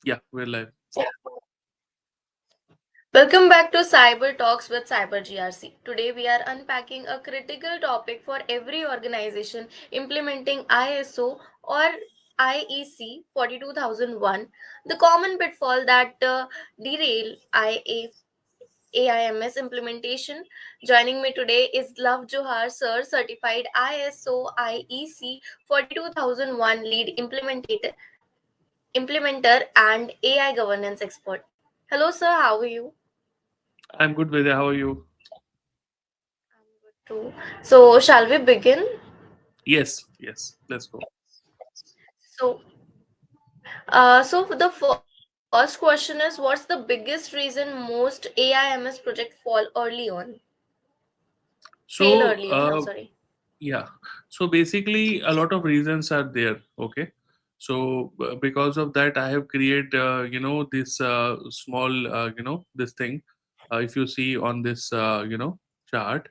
Yeah, we're live. Welcome back to Cyber Talks with Cyber GRC. Today we are unpacking a critical topic for every organization implementing ISO or IEC 42001, the common pitfall that derail AIMS implementation. Joining me today is Johar, Sir, certified ISO IEC 42001 lead implementer and AI governance expert. Hello, sir. How are you? I'm good, Vidya. How are you? True. So, shall we begin? Yes, yes. Let's go. So, the first question is, what's the biggest reason most AIMS project fall early on, fail early So, on? I'm sorry. yeah. So basically, a lot of reasons are there. Okay. So because of that, I have created, this small, this thing. If you see on this, chart.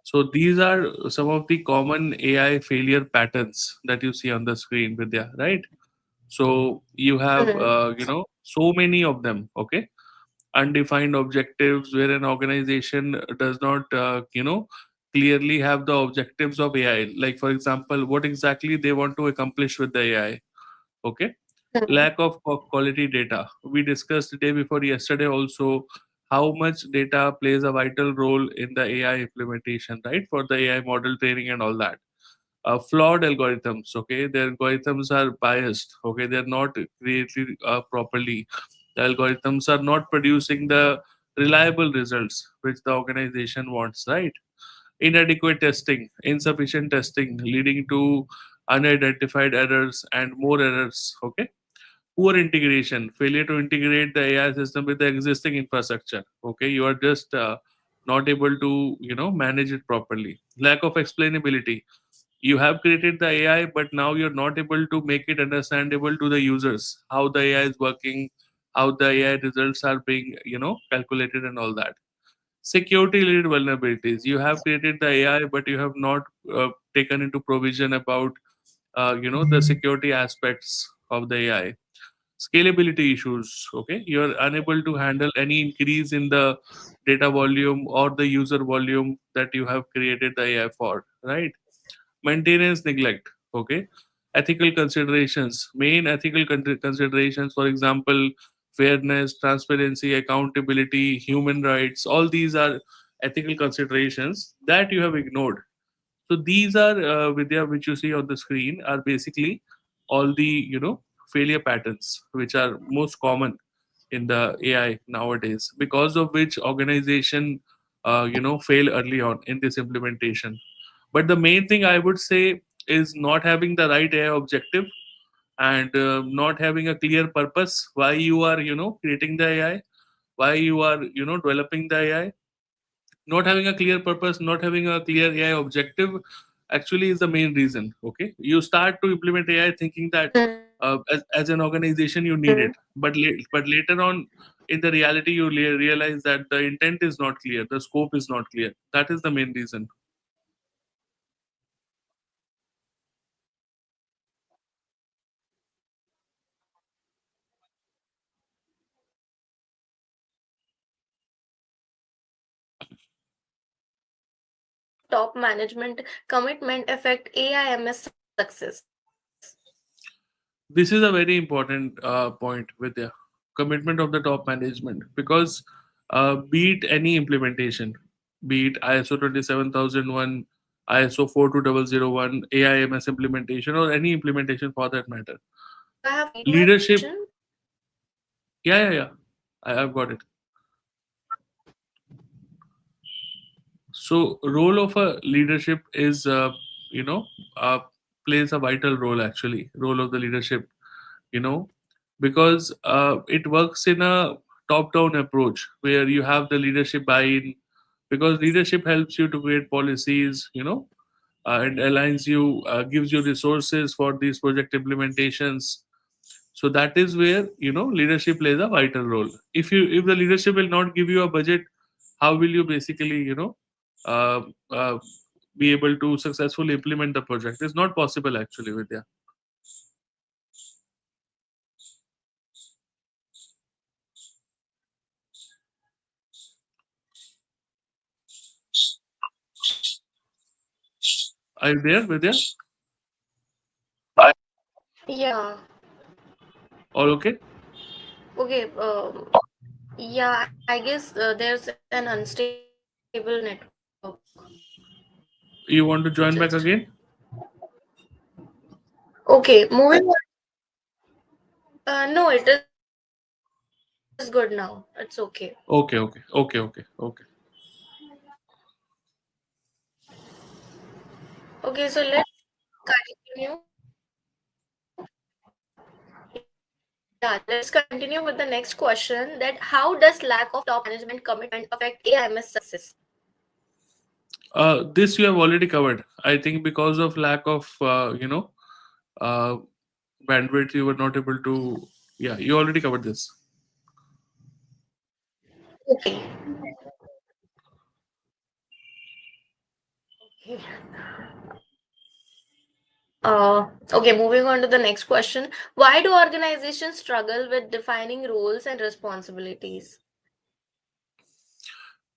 So these are some of the common AI failure patterns that you see on the screen, Vidya, right? So you have, Hmm. so many of them. Okay, undefined objectives where an organization does not, clearly have the objectives of AI. Like for example, what exactly they want to accomplish with the AI. Okay, Hmm. lack of quality data. We discussed the day before yesterday also how much data plays a vital role in the AI implementation, right? For the AI model training and all that. Flawed algorithms. Okay, their algorithms are biased. Okay, they're not created properly. The algorithms are not producing the reliable results which the organization wants, right? Inadequate testing, insufficient testing, leading to unidentified errors and more errors. Okay, poor integration, failure to integrate the AI system with the existing infrastructure. Okay, you are just not able to, manage it properly. Lack of explainability. You have created the AI, but now you're not able to make it understandable to the users how the AI is working, how the AI results are being, calculated and all that. Security related vulnerabilities. You have created the AI, but you have not taken into provision about, the security aspects of the AI. Scalability issues. Okay, you're unable to handle any increase in the data volume or the user volume that you have created the AI for, right? Maintenance neglect. Okay, ethical considerations. Main ethical considerations, for example, fairness, transparency, accountability, human rights. All these are ethical considerations that you have ignored. So these are, Vidya, which you see on the screen, are basically all the, failure patterns which are most common in the AI nowadays, because of which organization, fail early on in this implementation. But the main thing I would say is not having the right AI objective, and not having a clear purpose why you are, creating the AI, why you are, developing the AI. Not having a clear purpose, not having a clear AI objective actually is the main reason. Okay, you start to implement AI thinking that as an organization you need it, but but later on in the reality you realize that the intent is not clear, the scope is not clear. That is the main reason. Top management commitment affect AIMS success? This is a very important point with the commitment of the top management, because be it any implementation, be it ISO 27001, ISO 42001, AIMS implementation, or any implementation for that matter. Do I have to read my Leadership, question? yeah. I've got it. So, role of a leadership is, you know, uh, plays a vital role actually. Role of the leadership, you know, because it works in a top-down approach where you have the leadership buy-in, because leadership helps you to create policies, and aligns you, gives you resources for these project implementations. So that is where, leadership plays a vital role. If the leadership will not give you a budget, how will you basically, uh, uh, be able to successfully implement the project? It's not possible actually, Vidya. Are you there, Vidya? Yeah. All okay? Yeah, I guess there's an unstable network. You want to join back Just again? okay. Moving on. No, it is good now. It's okay. Okay. Okay, so let's continue. Yeah, let's continue with the next question. That how does lack of top management commitment affect AIMS success? This you have already covered. I think because of lack of uh, bandwidth, you were not able to. Yeah, you already covered this. Okay. Okay, moving on to the next question. Why do organizations struggle with defining roles and responsibilities?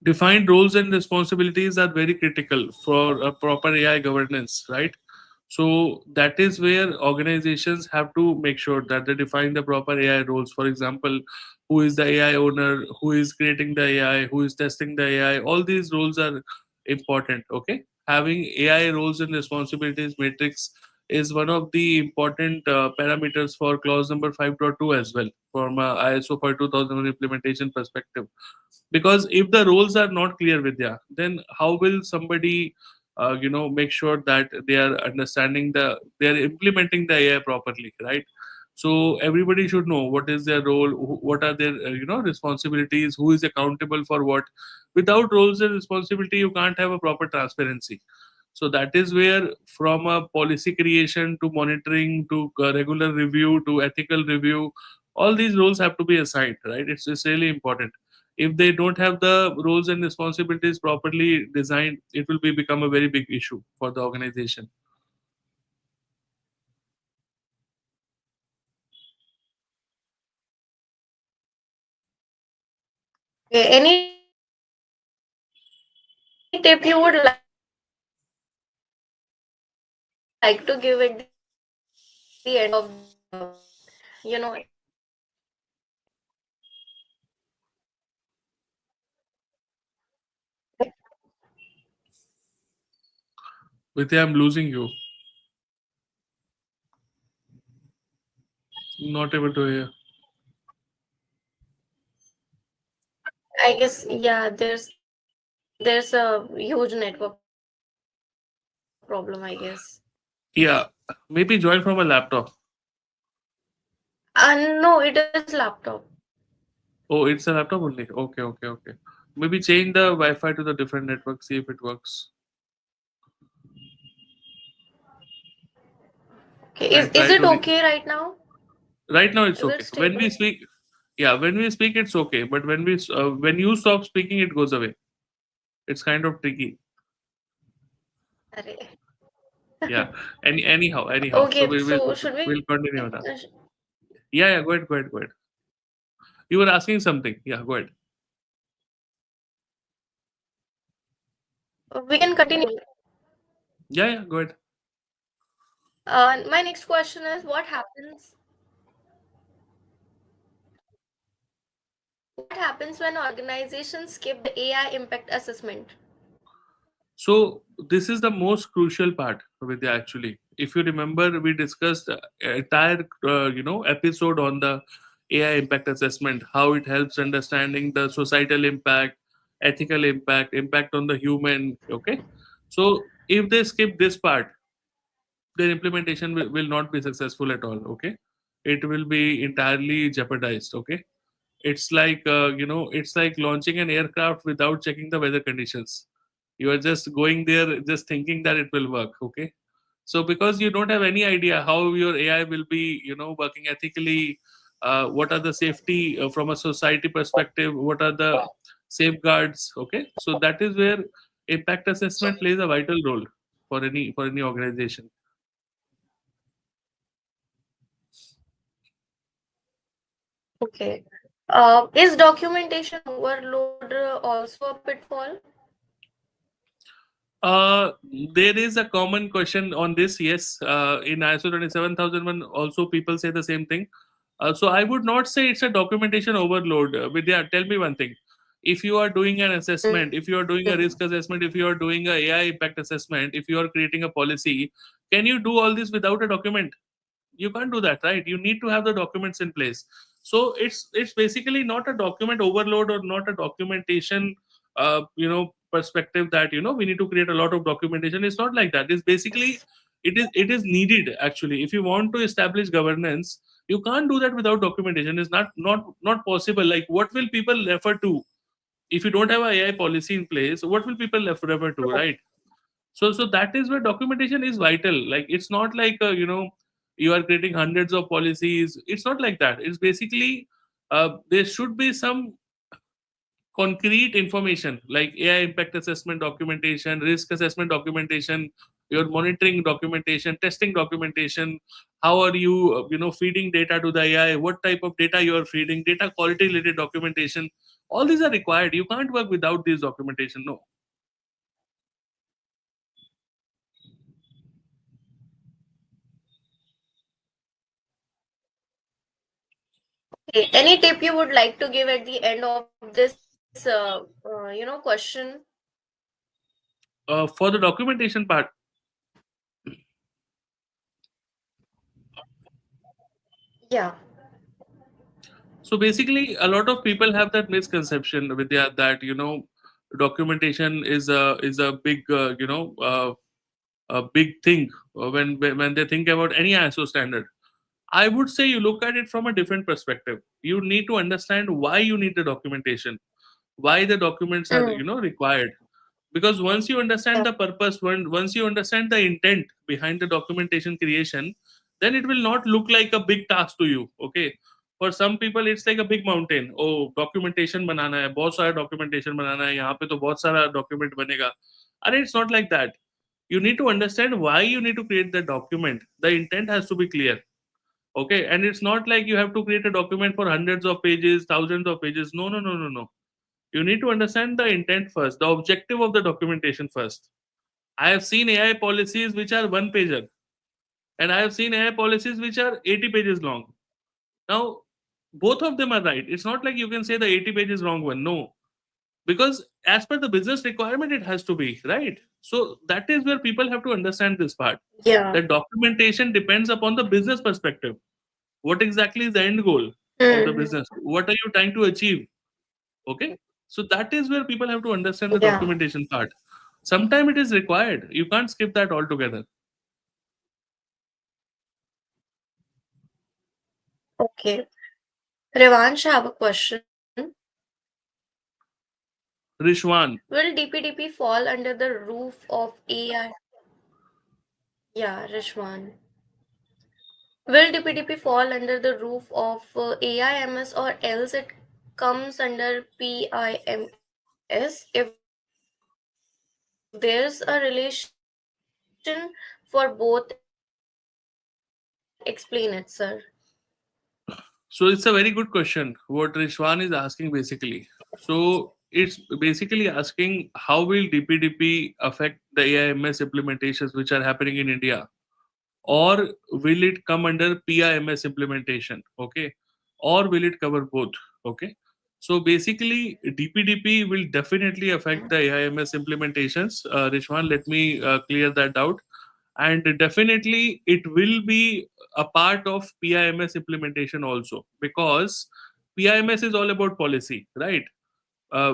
Defined roles and responsibilities are very critical for a proper AI governance, right? So that is where organizations have to make sure that they define the proper AI roles. For example, who is the AI owner, who is creating the AI, who is testing the AI. All these roles are important. Okay, having AI roles and responsibilities matrix is one of the important parameters for clause number 5.2 as well from ISO 42000 implementation perspective, because if the roles are not clear, Vidya, then how will somebody make sure that they are understanding they are implementing the AI properly, right? So everybody should know what is their role, what are their responsibilities, who is accountable for what. Without roles and responsibility, you can't have a proper transparency. So that is where, from a policy creation to monitoring to regular review to ethical review, all these roles have to be assigned, right? It's really important. If they don't have the roles and responsibilities properly designed, it will be become a very big issue for the organization. Okay, any tip you would like to give at the end of the Vidya, I'm losing you. Not able to hear. I guess yeah, there's a huge network problem, I guess. Yeah, maybe join from a laptop. No, it is laptop. Oh, it's a laptop only. Okay. Maybe change the Wi-Fi to the different network. See if it works. Okay, And is try it to. okay right now? Right now, it's Is okay. it When we stable? speak, yeah, when we speak, it's okay. But when you stop speaking, it goes away. It's kind of tricky. Arre. Yeah. Anyhow. So Okay, so should we we'll continue now. Yeah. Go ahead. You were asking something. Yeah, go ahead. we can continue? Yeah, go ahead. My next question is what happens when organizations skip the AI impact assessment? So this is the most crucial part, Vidya. Actually, if you remember, we discussed entire episode on the AI impact assessment, how it helps understanding the societal impact, ethical impact, impact on the human. Okay, so if they skip this part, their implementation will not be successful at all. Okay, it will be entirely jeopardized. Okay, it's like launching an aircraft without checking the weather conditions. You are just going there just thinking that it will work. Okay, so because you don't have any idea how your AI will be working ethically, what are the safety from a society perspective, what are the safeguards. Okay, so that is where impact assessment plays a vital role for any organization. Okay. Is documentation overload also a pitfall? Uh, there is a common question on this. Yes, in ISO 27001, also people say the same thing. So I would not say it's a documentation overload. Vidya, tell me one thing. If you are doing an assessment, if you are doing a Hmm. risk assessment, if you are doing a AI impact assessment, if you are creating a policy, can you do all this without a document? You can't do that, right? You need to have the documents in place. So it's basically not a document overload or not a documentation perspective that we need to create a lot of documentation. It's not like that. It's basically it is needed. Actually, if you want to establish governance, you can't do that without documentation. It's not possible. Like, what will people refer to if you don't have a AI policy in place? What will people refer to, right? So that is where documentation is vital. Like, it's not like you are creating hundreds of policies. It's not like that. It's basically there should be some concrete information like AI impact assessment documentation, risk assessment documentation, your monitoring documentation, testing documentation. How are you feeding data to the AI? What type of data you are feeding? Data quality related documentation. All these are required. You can't work without this documentation. No. Okay. Any tip you would like to give at the end of this, question? For the documentation part, Yeah. so basically, a lot of people have that misconception, Vidya, that documentation is a big a big thing when they think about any ISO standard. I would say you look at it from a different perspective. You need to understand why you need the documentation, why the documents are Mm. required. Because once you understand the Yeah. purpose, once you understand the intent behind the documentation creation, then it will not look like a big task to you. Okay, for some people it's like a big mountain. Oh, documentation banana hai, bahut sara documentation banana hai, yahan pe to bahut sara document banega. And it's not like that. You need to understand why you need to create the document. The intent has to be clear. Okay, and it's not like you have to create a document for hundreds of pages, thousands of pages. No, no, no, no, no. You need to understand the intent first, the objective of the documentation first. I have seen AI policies which are one pager, and I have seen AI policies which are 80 pages long. Now, both of them are right. It's not like you can say the 80 pages wrong one. No, because as per the business requirement, it has to be right. So that is where people have to understand this part. Yeah. That documentation depends upon the business perspective. What exactly is the end goal of the Hmm. business? What are you trying to achieve? Okay, so that is where people have to understand the Yeah. documentation part. Sometimes it is required. You can't skip that altogether. Okay. Revansh, I have a question. Rishwan. Will DPDP fall under the roof of AI? Yeah, Rishwan. Will DPDP fall under the roof of AIMS, or else it comes under PIMS? If there's a relation for both, explain it, sir. So it's a very good question. What Rishwan is asking basically. So it's basically asking how will DPDP affect the AIMS implementations which are happening in India, or will it come under PIMS implementation? Okay, or will it cover both? Okay. So basically, DPDP will definitely affect the AIMS implementations. Rishwan, let me clear that out. And definitely, it will be a part of PIMS implementation also, because PIMS is all about policy, right?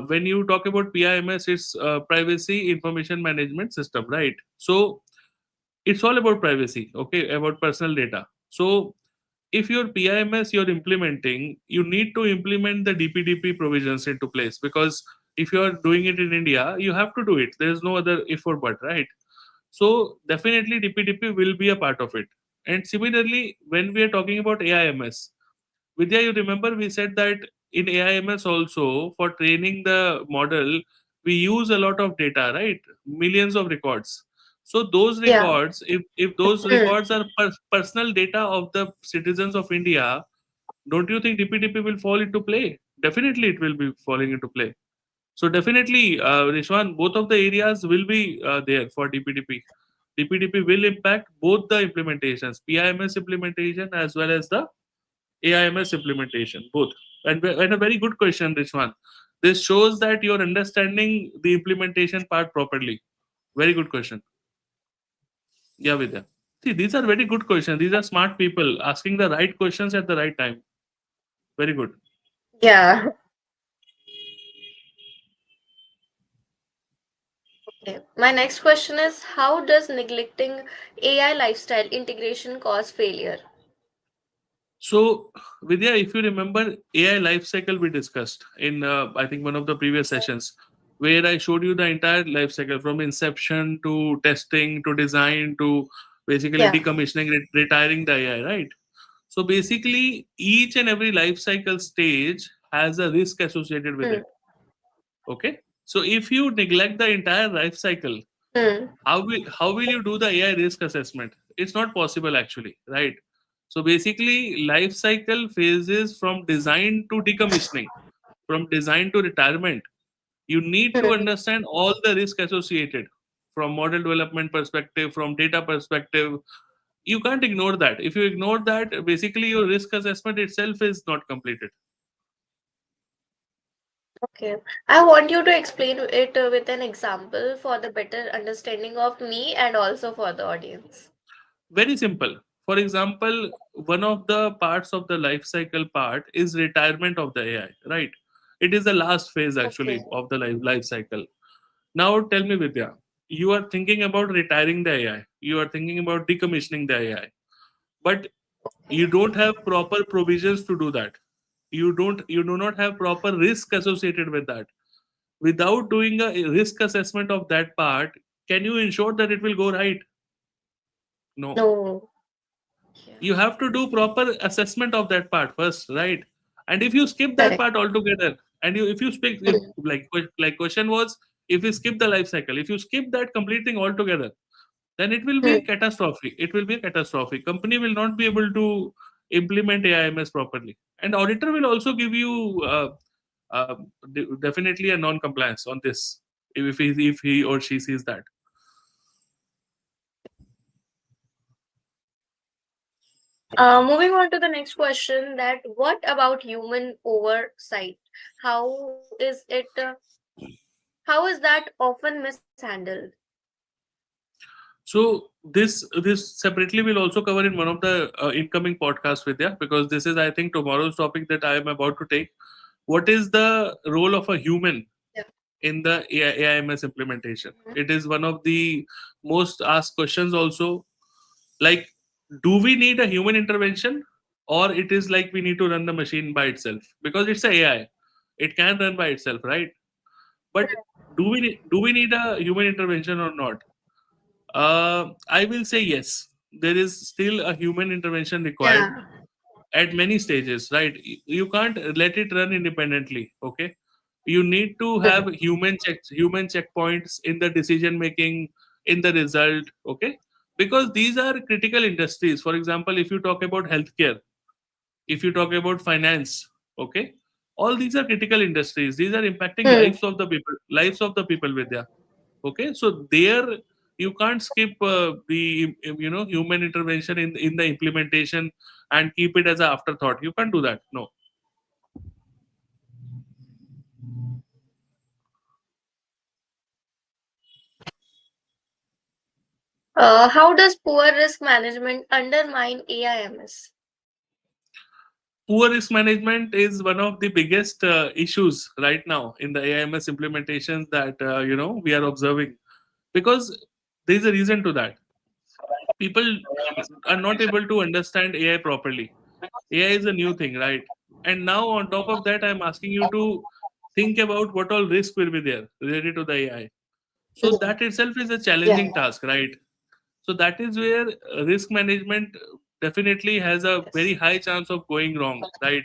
When you talk about PIMS, it's Privacy Information Management System, right? So it's all about privacy, okay, about personal data. So if your PIMS you're implementing, you need to implement the DPDP provisions into place, because if you are doing it in India, you have to do it. There is no other if or but, right? So definitely DPDP will be a part of it. And similarly, when we are talking about AIMS, Vidya, you remember we said that in AIMS also, for training the model, we use a lot of data, right? Millions of records. So those Yeah. records, if those Hmm. records are personal data of the citizens of India, don't you think DPDP will fall into play? Definitely, it will be falling into play. So definitely, Rishwan, both of the areas will be there for DPDP. DPDP will impact both the implementations, PIMS implementation as well as the AIMS implementation, both. And a very good question, Rishwan. This shows that you're understanding the implementation part properly. Very good question. Yeah, Vidya. See, these are very good questions. These are smart people asking the right questions at the right time. Very good. Yeah. Okay. My next question is, how does neglecting AI lifestyle integration cause failure? So, Vidya, if you remember AI life cycle we discussed in, I think, one of the previous sessions, where I showed you the entire life cycle from inception to testing to design to basically Yeah. decommissioning, retiring the AI, right? So, basically, each and every life cycle stage has a risk associated with Hmm. it. Okay. So, if you neglect the entire life cycle, Hmm. how will you do the AI risk assessment? It's not possible actually, right? So basically, life cycle phases from design to decommissioning, from design to retirement. You need to Hmm. understand all the risk associated from model development perspective, from data perspective. You can't ignore that. If you ignore that, basically your risk assessment itself is not completed. Okay. I want you to explain it with an example for the better understanding of me and also for the audience. Very simple. For example, one of the parts of the life cycle part is retirement of the AI, right? It is the last phase Okay. actually of the life cycle. Now tell me, Vidya, you are thinking about retiring the AI, you are thinking about decommissioning the AI, but Okay. you don't have proper provisions to do that. You do not have proper risk associated with that. Without doing a risk assessment of that part, can you ensure that it will go right? No. No. Yeah. You have to do proper assessment of that part first, right? And if you skip that Correct. part altogether, and you if you speak if Hmm. like question was, if you skip the life cycle, if you skip that complete thing altogether, then it will be Hmm. a catastrophe. It will be a catastrophe. Company will not be able to implement AIMS properly, and auditor will also give you definitely a non-compliance on this if he or she sees that. Moving on to the next question, that what about human oversight? How is it? How is that often mishandled? So this separately will also cover in one of the incoming podcasts, Vidya, because this is, I think, tomorrow's topic that I am about to take. What is the role of a human Yeah. in the AIMS implementation? It is one of the most asked questions also. Like, do we need a human intervention, or it is like we need to run the machine by itself? Because it's a AI, it can run by itself, right? But do we need a human intervention or not? I will say yes. There is still a human intervention required Yeah. at many stages, right? You can't let it run independently. Okay, you need to have Hmm. human checkpoints in the decision making, in the result. Okay, because these are critical industries. For example, if you talk about healthcare, if you talk about finance, okay, all these are critical industries. These are impacting Hmm. lives of the people, Vidya. Okay, so there you can't skip the human intervention in the implementation and keep it as an afterthought. You can't do that. No. How does poor risk management undermine AIMS? Poor risk management is one of the biggest issues right now in the AIMS implementations that we are observing, because there is a reason to that. People are not able to understand AI properly. AI is a new thing, right? And now on top of that, I'm asking you to think about what all risk will be there related to the AI. So Hmm. that itself is a Yeah. challenging task, right? So that is where risk management definitely has a Yes. very high chance of going wrong, right?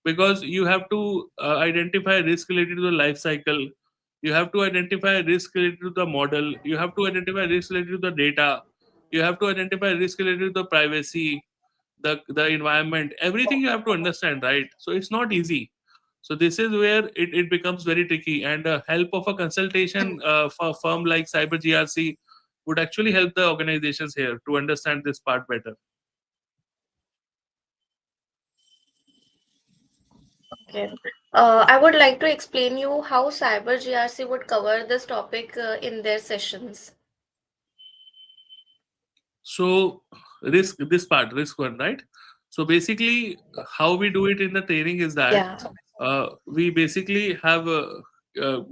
Because you have to identify risk related to the life cycle, you have to identify risk related to the model, you have to identify risk related to the data, you have to identify risk related to the privacy, the environment, everything you have to understand, right? So it's not easy. So this is where it becomes very tricky, and help of a consultation for a firm like Cyber GRC would actually help the organizations here to understand this part better. Okay. I would like to explain you how Cyber GRC would cover this topic in their sessions. So risk one, right? So basically, how we do it in the training is that Yeah. we basically have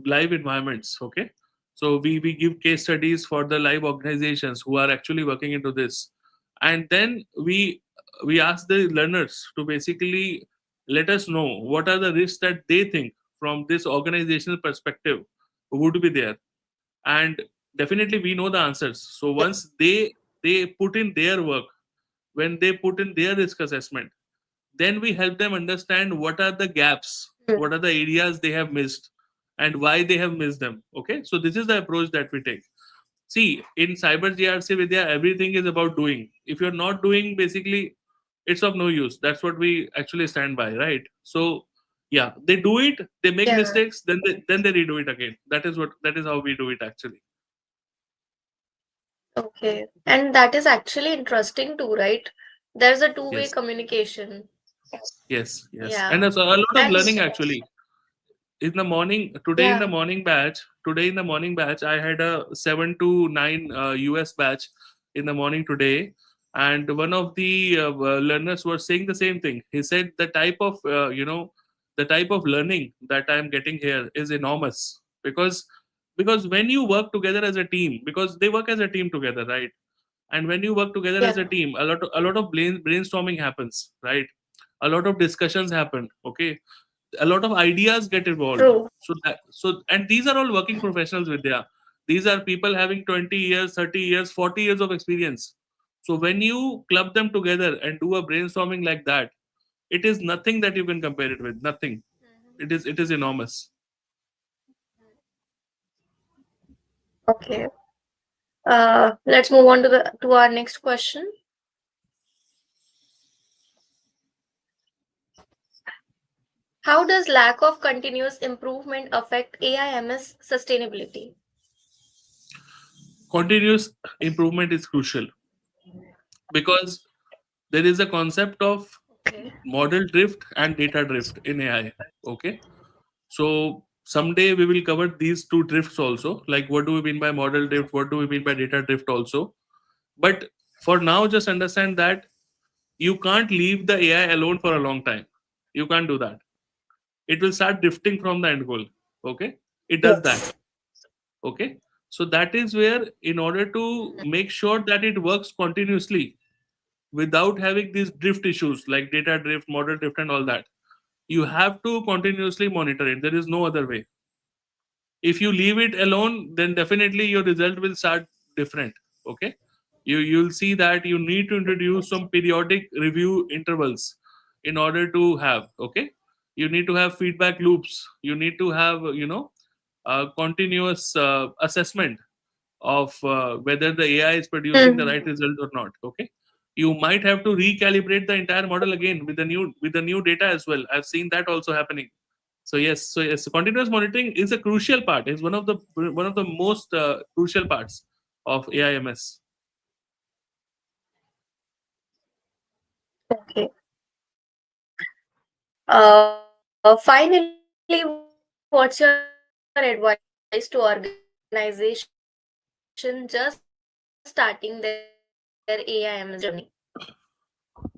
live environments. Okay, so we give case studies for the live organizations who are actually working into this, and then we ask the learners to basically let us know what are the risks that they think from this organizational perspective would be there. And definitely we know the answers. So once they put in their work, when they put in their risk assessment, then we help them understand what are the gaps, what are the areas they have missed, and why they have missed them. Okay, so this is the approach that we take. See, in Cyber GRC Vidya, everything is about doing. If you're not doing, basically it's of no use. That's what we actually stand by, right? So yeah, they do it, they make Yeah. mistakes, then they redo it again. That is how we do it actually. Okay. And that is actually interesting too, right? There's a two-way Yes, communication. yes, and Yeah. there's a lot of And learning actually. In the morning, today in the yeah. morning batch, I had a 7 to 9 US batch in the morning today, and one of the learners was saying the same thing. He said the type of the type of learning that I'm getting here is enormous, because when you work together as a team, because they work as a team together, right? And when you work together as a Yeah. team, a lot of brainstorming happens, right? A lot of discussions happen. Okay, a lot of ideas get evolved. True. And these are all working professionals, Vidya. These are people having 20 years, 30 years, 40 years of experience. So when you club them together and do a brainstorming like that, it is nothing that you can compare it with. Nothing. It is enormous. Okay. Let's move on to our next question. How does lack of continuous improvement affect AIMS sustainability? Continuous improvement is crucial, because there is a concept of Okay. model drift and data drift in AI. Okay, so someday we will cover these two drifts also. Like, what do we mean by model drift? What do we mean by data drift also? But for now, just understand that you can't leave the AI alone for a long time. You can't do that. It will start drifting from the end goal. Okay, it does that. Yes. Okay, so that is where, in order to make sure that it works continuously without having these drift issues like data drift, model drift, and all that, you have to continuously monitor it. There is no other way. If you leave it alone, then definitely your result will start different. Okay, you'll see that you need to introduce some periodic review intervals in order to have. Okay, you need to have feedback loops. You need to have continuous assessment of whether the AI is producing the right Hmm. result or not. Okay, you might have to recalibrate the entire model again with the new data as well. I've seen that also happening. So yes, continuous monitoring is a crucial part. It's one of the most crucial parts of AIMS. Finally, what's your advice to organization just starting their AIMS journey?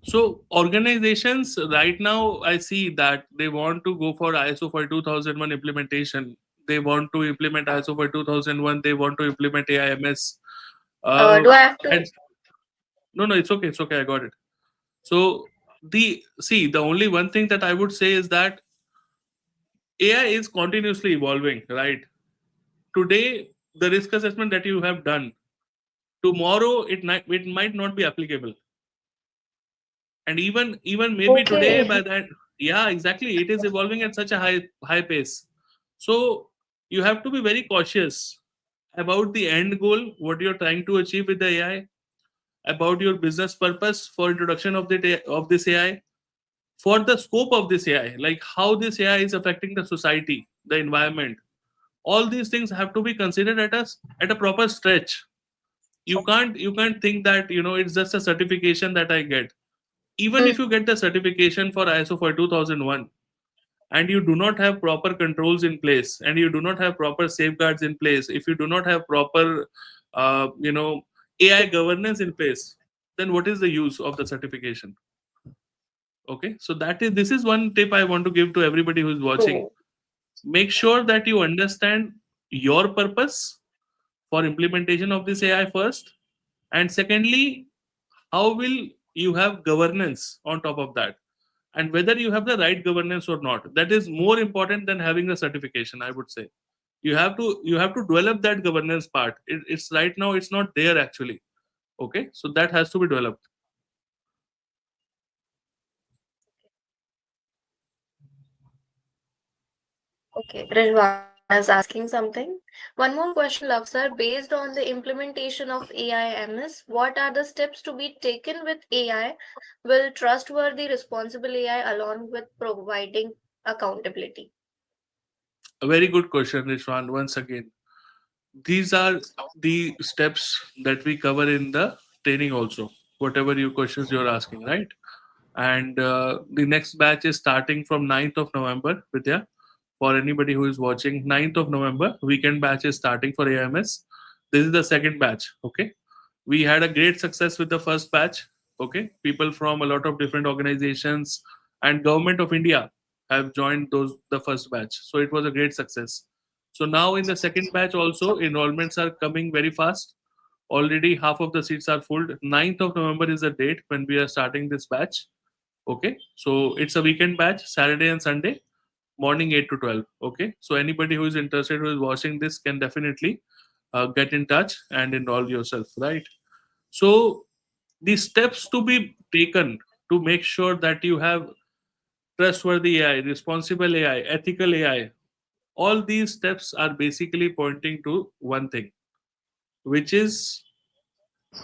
So organizations right now, I see that they want to go for ISO for 2001 implementation. They want to implement ISO for 2001. They want to implement AIMS. Uh, Do I have to? and no, no, it's okay. It's okay. I got it. So the only one thing that I would say is that AI is continuously evolving, right? Today, the risk assessment that you have done, tomorrow it might not be applicable, and even maybe today, by Okay. that, yeah, exactly, it is evolving at such a high pace. So you have to be very cautious about the end goal, what you're trying to achieve with the AI, about your business purpose for introduction of this AI. for the scope of this AI, like how this AI is affecting the society, the environment. All these things have to be considered at a proper stretch. You can't think that it's just a certification that I get. Even if you get the certification for ISO for 2001, and you do not have proper controls in place, and you do not have proper safeguards in place, if you do not have proper AI governance in place, then what is the use of the certification? Okay, so this is one tip I want to give to everybody who is watching. True. Make sure that you understand your purpose for implementation of this AI first, and secondly, how will you have governance on top of that, and whether you have the right governance or not. That is more important than having the certification, I would say. You have to develop that governance part. It's right now it's not there actually. Okay, so that has to be developed. Okay, Rizwan is asking something. One more question, love sir. Based on the implementation of AIMS, what are the steps to be taken with AI? Will trustworthy, responsible AI along with providing accountability? A very good question, Rishwan. Once again, these are the steps that we cover in the training also, whatever you questions you're asking, right? And the next batch is starting from 9th of November, Vidya. For anybody who is watching, 9th of November, weekend batch is starting for AMS. This is the second batch. Okay, we had a great success with the first batch. Okay, people from a lot of different organizations and government of India have joined those the first batch, so it was a great success. So now in the second batch also, enrollments are coming very fast. Already half of the seats are full. 9th of November is the date when we are starting this batch. Okay, so it's a weekend batch, Saturday and Sunday, morning 8 to 12. Okay, so anybody who is interested, who is watching this, can definitely get in touch and enroll yourself, right? So the steps to be taken to make sure that you have trustworthy AI, responsible AI, ethical AI, all these steps are basically pointing to one thing, which is,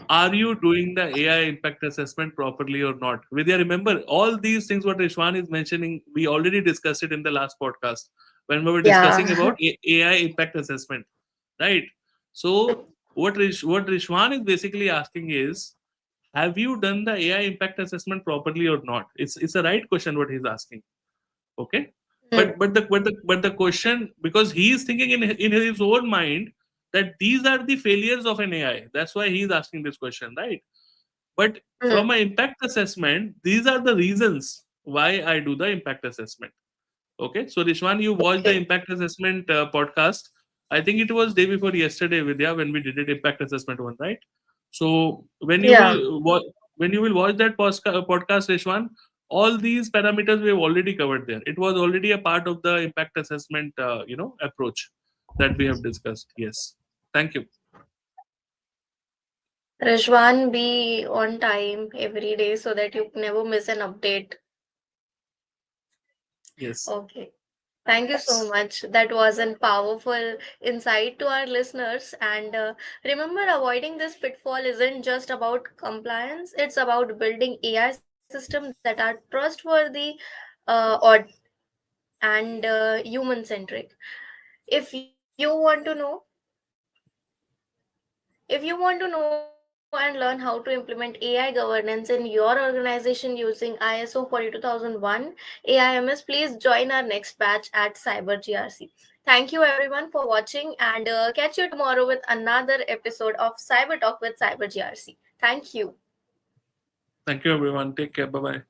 are you doing the AI impact assessment properly or not? Vidya, remember all these things what Rishwan is mentioning, we already discussed it in the last podcast when we were discussing Yeah, about AI impact assessment, right? So what Rishwan is basically asking is, have you done the AI impact assessment properly or not? It's a right question what he's asking. Okay, Hmm. but the question, because he is thinking in his own mind that these are the failures of an AI, that's why he is asking this question, right? But from Hmm. an impact assessment, these are the reasons why I do the impact assessment. Okay, so Rishwan, you watched the Okay. impact assessment podcast. I think it was day before yesterday, Vidya, when we did it impact assessment one, right? So Yeah. when you will watch that podcast, Rishwan, all these parameters we have already covered there. It was already a part of the impact assessment, approach that we have discussed. Yes, thank you. Rizwan, be on time every day so that you never miss an update. Yes, Okay. Thank you so much. That was a powerful insight to our listeners. And remember, avoiding this pitfall isn't just about compliance, it's about building AI systems that are trustworthy or and human centric. If you want to know, if you want to know and learn how to implement AI governance in your organization using ISO 42001 AIMS, please join our next batch at Cyber GRC. Thank you everyone for watching, and catch you tomorrow with another episode of Cyber Talk with Cyber GRC. Thank you. thank you everyone. Take care. Bye bye.